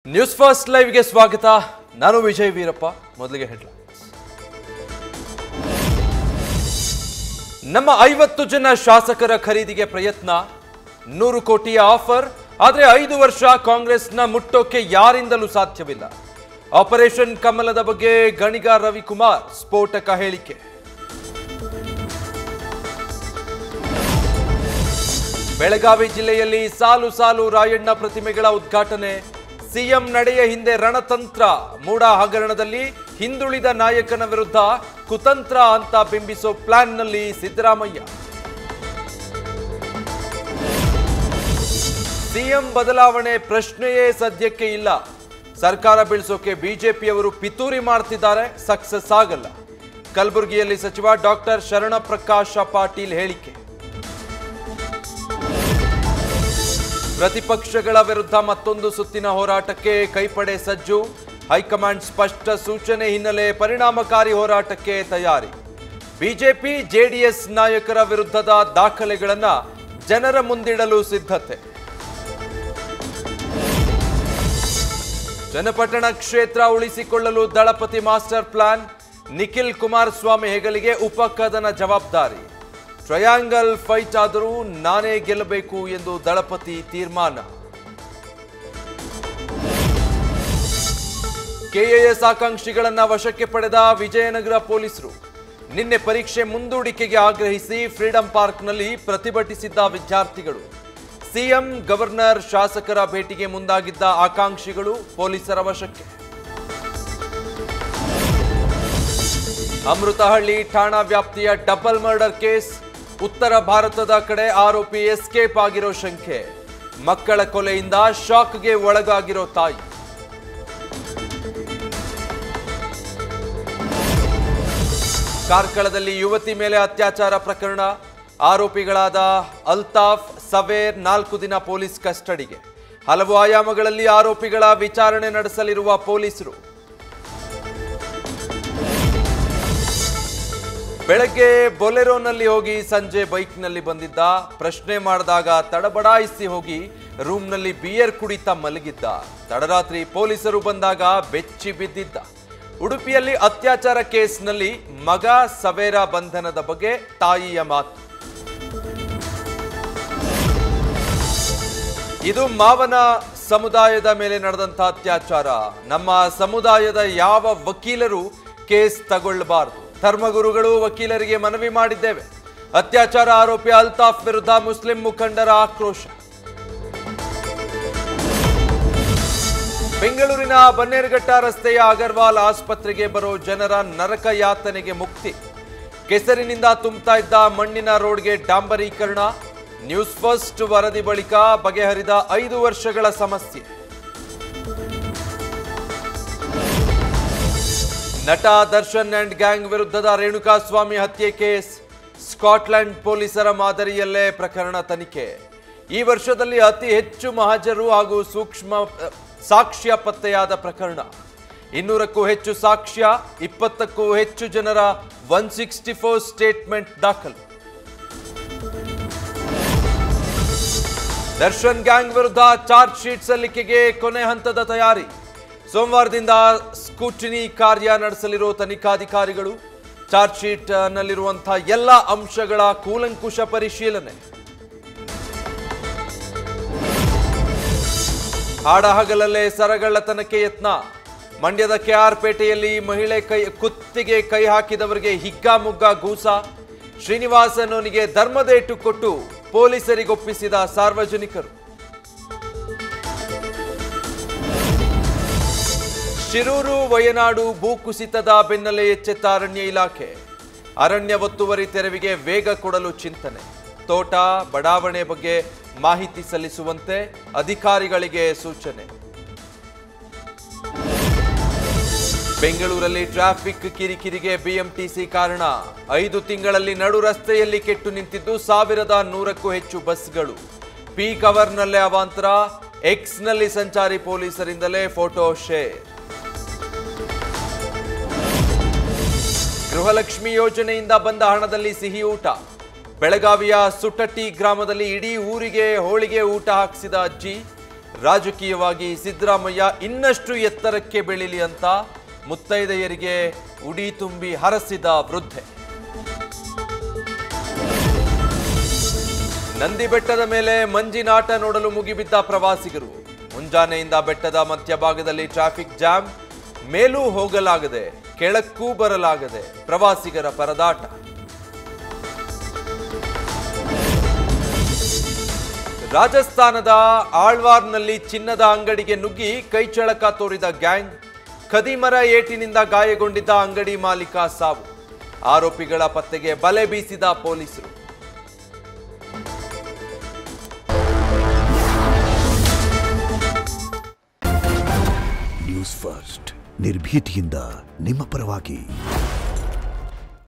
News first live ಗೆ ಸ್ವಾಗತ. ನಾನು ವಿಜಯ್ ವೀರಪ್ಪ. ಮೊದಲಿಗೆ ಹೆಡ್ಲೈನ್ಸ್. ನಮ್ಮ 50 ಜನ ಶಾಸಕರ ಖರೀದಿಗೆ ಪ್ರಯತ್ನ, 100 ಕೋಟಿಯ ಆಫರ್. ಆದರೆ 5 ವರ್ಷ ಕಾಂಗ್ರೆಸ್ನ ಮುಟ್ಟೋಕೆ ಯಾರಿಂದಲೂ ಸಾಧ್ಯವಿಲ್ಲ. ಆಪರೇಷನ್ ಕಮಲದ ಬಗ್ಗೆ ಗಣಿಗ ರವಿಕುಮಾರ್ ಸ್ಫೋಟಕ ಹೇಳಿಕೆ. ಬೆಳಗಾವಿ ಜಿಲ್ಲೆಯಲ್ಲಿ ಸಾಲು ಸಾಲು ರಾಯಣ್ಣ ಪ್ರತಿಮೆಗಳ ಉದ್ಘಾಟನೆ. ಸಿಎಂ ನಡೆಯ ಹಿಂದೆ ರಣತಂತ್ರ. ಮೂಡ ಹಗರಣದಲ್ಲಿ ಹಿಂದುಳಿದ ನಾಯಕನ ವಿರುದ್ಧ ಕುತಂತ್ರ ಅಂತ ಬಿಂಬಿಸೋ ಪ್ಲಾನ್ನಲ್ಲಿ ಸಿದ್ದರಾಮಯ್ಯ. ಸಿಎಂ ಬದಲಾವಣೆ ಪ್ರಶ್ನೆಯೇ ಸದ್ಯಕ್ಕೆ ಇಲ್ಲ. ಸರ್ಕಾರ ಬೀಳಿಸೋಕೆ ಬಿಜೆಪಿಯವರು ಪಿತೂರಿ ಮಾಡ್ತಿದ್ದಾರೆ, ಸಕ್ಸಸ್ ಆಗಲ್ಲ. ಕಲಬುರಗಿಯಲ್ಲಿ ಸಚಿವ ಡಾಕ್ಟರ್ ಶರಣಪ್ರಕಾಶ ಪಾಟೀಲ್ ಹೇಳಿಕೆ. ಪ್ರತಿಪಕ್ಷಗಳ ವಿರುದ್ಧ ಮತ್ತೊಂದು ಸುತ್ತಿನ ಹೋರಾಟಕ್ಕೆ ಕೈಪಡೆ ಸಜ್ಜು. ಹೈಕಮಾಂಡ್ ಸ್ಪಷ್ಟ ಸೂಚನೆ ಹಿನ್ನೆಲೆ ಪರಿಣಾಮಕಾರಿ ಹೋರಾಟಕ್ಕೆ ತಯಾರಿ. ಬಿಜೆಪಿ ಜೆಡಿಎಸ್ ನಾಯಕರ ವಿರುದ್ಧದ ದಾಖಲೆಗಳನ್ನು ಜನರ ಮುಂದಿಡಲು ಸಿದ್ಧತೆ. ಚನ್ನಪಟ್ಟಣ ಕ್ಷೇತ್ರ ಉಳಿಸಿಕೊಳ್ಳಲು ದಳಪತಿ ಮಾಸ್ಟರ್ ಪ್ಲಾನ್. ನಿಖಿಲ್ ಕುಮಾರಸ್ವಾಮಿ ಹೆಗಲಿಗೆ ಉಪಕದನ ಜವಾಬ್ದಾರಿ. ಟ್ರಯಾಂಗಲ್ ಫೈಟ್ ಆದರೂ ನಾನೇ ಗೆಲ್ಲಬೇಕು ಎಂದು ದಳಪತಿ ತೀರ್ಮಾನ. ಕೆಎಎಸ್ ಆಕಾಂಕ್ಷಿಗಳನ್ನ ವಶಕ್ಕೆ ಪಡೆದ ವಿಜಯನಗರ ಪೊಲೀಸರು. ನಿನ್ನೆ ಪರೀಕ್ಷೆ ಮುಂದೂಡಿಕೆಗೆ ಆಗ್ರಹಿಸಿ ಫ್ರೀಡಂ ಪಾರ್ಕ್ನಲ್ಲಿ ಪ್ರತಿಭಟಿಸಿದ್ದ ವಿದ್ಯಾರ್ಥಿಗಳು. ಸಿಎಂ, ಗವರ್ನರ್, ಶಾಸಕರ ಭೇಟಿಗೆ ಮುಂದಾಗಿದ್ದ ಆಕಾಂಕ್ಷಿಗಳು ಪೊಲೀಸರ ವಶಕ್ಕೆ. ಅಮೃತಹಳ್ಳಿ ಠಾಣಾ ವ್ಯಾಪ್ತಿಯ ಡಬಲ್ ಮರ್ಡರ್ ಕೇಸ್. ಉತ್ತರ ಭಾರತದ ಕಡೆ ಆರೋಪಿ ಎಸ್ಕೇಪ್ ಆಗಿರೋ ಶಂಕೆ. ಮಕ್ಕಳ ಕೊಲೆಯಿಂದ ಶಾಕ್ಗೆ ಒಳಗಾಗಿರೋ ತಾಯಿ. ಕಾರ್ಕಳದಲ್ಲಿ ಯುವತಿ ಮೇಲೆ ಅತ್ಯಾಚಾರ ಪ್ರಕರಣ. ಆರೋಪಿಗಳಾದ ಅಲ್ತಾಫ್, ಸವೇರ್ 4 ದಿನ ಪೊಲೀಸ್ ಕಸ್ಟಡಿಗೆ. ಹಲವು ಆಯಾಮಗಳಲ್ಲಿ ಆರೋಪಿಗಳ ವಿಚಾರಣೆ ನಡೆಸಲಿರುವ ಪೊಲೀಸರು. ಬೆಳಗ್ಗೆ ಬೊಲೆರೋನಲ್ಲಿ ಹೋಗಿ ಸಂಜೆ ಬೈಕ್ನಲ್ಲಿ ಬಂದಿದ್ದ. ಪ್ರಶ್ನೆ ಮಾಡಿದಾಗ ತಡಬಡಾಯಿಸಿ ಹೋಗಿ ರೂಮ್ನಲ್ಲಿ ಬಿಯರ್ ಕುಡಿತಾ ಮಲಗಿದ್ದ. ತಡರಾತ್ರಿ ಪೊಲೀಸರು ಬಂದಾಗ ಬೆಚ್ಚಿ ಬಿದ್ದಿದ್ದ. ಉಡುಪಿಯಲ್ಲಿ ಅತ್ಯಾಚಾರ ಕೇಸ್ನಲ್ಲಿ ಮಗ ಸವೇರ ಬಂಧನದ ಬಗ್ಗೆ ತಾಯಿಯ ಮಾತು. ಇದು ಮಾವನ ಸಮುದಾಯದ ಮೇಲೆ ನಡೆದಂತಹ ಅತ್ಯಾಚಾರ. ನಮ್ಮ ಸಮುದಾಯದ ಯಾವ ವಕೀಲರು ಕೇಸ್ ತಗೊಳ್ಳಬಾರದು. ಧರ್ಮಗುರುಗಳು ವಕೀಲರಿಗೆ ಮನವಿ ಮಾಡಿದ್ದೇವೆ. ಅತ್ಯಾಚಾರ ಆರೋಪಿ ಅಲ್ತಾಫ್ ವಿರುದ್ಧ ಮುಸ್ಲಿಂ ಮುಖಂಡರ ಆಕ್ರೋಶ. ಬೆಂಗಳೂರಿನ ಬನ್ನೇರುಘಟ್ಟ ರಸ್ತೆಯ ಅಗರ್ವಾಲ್ ಆಸ್ಪತ್ರೆಗೆ ಬರೋ ಜನರ ನರಕ ಯಾತನೆಗೆ ಮುಕ್ತಿ. ಕೆಸರಿನಿಂದ ತುಂಬುತ್ತಾ ಇದ್ದ ಮಣ್ಣಿನ ರೋಡ್ಗೆ ಡಾಂಬರೀಕರಣ. ನ್ಯೂಸ್ ಫಸ್ಟ್ ವರದಿ ಬಳಿಕ ಬಗೆಹರಿದ 5 ವರ್ಷಗಳ ಸಮಸ್ಯೆ. ನಟ ದರ್ಶನ್ ಅಂಡ್ ಗ್ಯಾಂಗ್ ವಿರುದ್ಧದ ರೇಣುಕಾಸ್ವಾಮಿ ಹತ್ಯೆ ಕೇಸ್. ಸ್ಕಾಟ್ಲೆಂಡ್ ಪೊಲೀಸರ ಮಾದರಿಯಲ್ಲೇ ಪ್ರಕರಣ ತನಿಖೆ. ಈ ವರ್ಷದಲ್ಲಿ ಅತಿ ಹೆಚ್ಚು ಮಹಜರು ಹಾಗೂ ಸೂಕ್ಷ್ಮ ಸಾಕ್ಷ್ಯ ಪತ್ತೆಯಾದ ಪ್ರಕರಣ. 200ಕ್ಕೂ ಹೆಚ್ಚು ಸಾಕ್ಷ್ಯ, 20ಕ್ಕೂ ಹೆಚ್ಚು ಜನರ 164 ಸ್ಟೇಟ್ಮೆಂಟ್ ದಾಖಲು. ದರ್ಶನ್ ಗ್ಯಾಂಗ್ ವಿರುದ್ಧ ಚಾರ್ಜ್ ಶೀಟ್ ಸಲ್ಲಿಕೆಗೆ ಕೊನೆ ಹಂತದ ತಯಾರಿ. ಸೋಮವಾರದಿಂದ ಸ್ಕ್ರೂಟಿನಿ ಕಾರ್ಯ ನಡೆಸಲಿರೋ ತನಿಖಾಧಿಕಾರಿಗಳು. ಚಾರ್ಜ್ ಶೀಟ್ ನಲ್ಲಿರುವಂತಹ ಎಲ್ಲ ಅಂಶಗಳ ಕೂಲಂಕುಷ ಪರಿಶೀಲನೆ. ಹಾಡಹಗಲಲ್ಲೇ ಸರಗಳ್ಳತನಕ್ಕೆ ಯತ್ನ. ಮಂಡ್ಯದ ಕೆಆರ್ಪೇಟೆಯಲ್ಲಿ ಮಹಿಳೆ ಕುತ್ತಿಗೆ ಕೈ ಹಾಕಿದವರಿಗೆ ಹಿಗ್ಗಾಮುಗ್ಗಾ ಗೂಸ. ಶ್ರೀನಿವಾಸನವನಿಗೆ ಧರ್ಮದೇಟು ಕೊಟ್ಟು ಪೊಲೀಸರಿಗೊಪ್ಪಿಸಿದ ಸಾರ್ವಜನಿಕರು. ಶಿರೂರು, ವಯನಾಡು ಭೂಕುಸಿತದ ಬೆನ್ನಲ್ಲೇ ಎಚ್ಚೆತ್ತ ಅರಣ್ಯ ಇಲಾಖೆ. ಅರಣ್ಯ ಒತ್ತುವರಿ ತೆರವಿಗೆ ವೇಗ ಕೊಡಲು ಚಿಂತನೆ. ತೋಟ, ಬಡಾವಣೆ ಬಗ್ಗೆ ಮಾಹಿತಿ ಸಲ್ಲಿಸುವಂತೆ ಅಧಿಕಾರಿಗಳಿಗೆ ಸೂಚನೆ. ಬೆಂಗಳೂರಲ್ಲಿ ಟ್ರಾಫಿಕ್ ಕಿರಿಕಿರಿಗೆ ಬಿಎಂಟಿಸಿ ಕಾರಣ. 5 ತಿಂಗಳಲ್ಲಿ ನಡು ರಸ್ತೆಯಲ್ಲಿ ಕೆಟ್ಟು ನಿಂತಿದ್ದು 1100ಕ್ಕೂ ಹೆಚ್ಚು ಬಸ್ಗಳು. ಪೀಕ್ ಅವರ್ನಲ್ಲೇ ಅವಾಂತರ. ಎಕ್ಸ್ನಲ್ಲಿ ಸಂಚಾರಿ ಪೊಲೀಸರಿಂದಲೇ ಫೋಟೋ ಶೇರ್. ಗೃಹಲಕ್ಷ್ಮಿ ಯೋಜನೆಯಿಂದ ಬಂದ ಹಣದಲ್ಲಿ ಸಿಹಿ ಊಟ. ಬೆಳಗಾವಿಯ ಸುಟಟ್ಟಿ ಗ್ರಾಮದಲ್ಲಿ ಇಡೀ ಊರಿಗೆ ಹೋಳಿಗೆ ಊಟ ಹಾಕಿಸಿದ ಅಜ್ಜಿ. ರಾಜಕೀಯವಾಗಿ ಸಿದ್ದರಾಮಯ್ಯ ಇನ್ನಷ್ಟು ಎತ್ತರಕ್ಕೆ ಬೆಳೀಲಿ ಅಂತ ಮುತ್ತೈದೆಯರಿಗೆ ಉಡಿ ತುಂಬಿ ಹರಸಿದ ವೃದ್ಧೆ. ನಂದಿ ಬೆಟ್ಟದ ಮೇಲೆ ಮಂಜಿನಾಟ ನೋಡಲು ಮುಗಿಬಿದ್ದ ಪ್ರವಾಸಿಗರು. ಮುಂಜಾನೆಯಿಂದ ಬೆಟ್ಟದ ಮಧ್ಯಭಾಗದಲ್ಲಿ ಟ್ರಾಫಿಕ್ ಜಾಮ್, ಮೇಲೂ ಹೋಗಲಾಗದೆ ಕೆಳಕ್ಕೂ ಬರಲಾಗದೆ ಪ್ರವಾಸಿಗರ ಪರದಾಟ. ರಾಜಸ್ಥಾನದ ಆಳ್ವಾರ್ನಲ್ಲಿ ಚಿನ್ನದ ಅಂಗಡಿಗೆ ನುಗ್ಗಿ ಕೈಚಳಕ ತೋರಿದ ಗ್ಯಾಂಗ್. ಖದೀಮರ ಏಟಿನಿಂದ ಗಾಯಗೊಂಡಿದ್ದ ಅಂಗಡಿ ಮಾಲೀಕ ಸಾವು. ಆರೋಪಿಗಳ ಪತ್ತೆಗೆ ಬಲೆ ಬೀಸಿದ ಪೊಲೀಸರು. ನ್ಯೂಸ್ ಫಸ್ಟ್ ನಿರ್ಭೀತಿಯಿಂದ ನಿಮ್ಮ ಪರವಾಗಿ.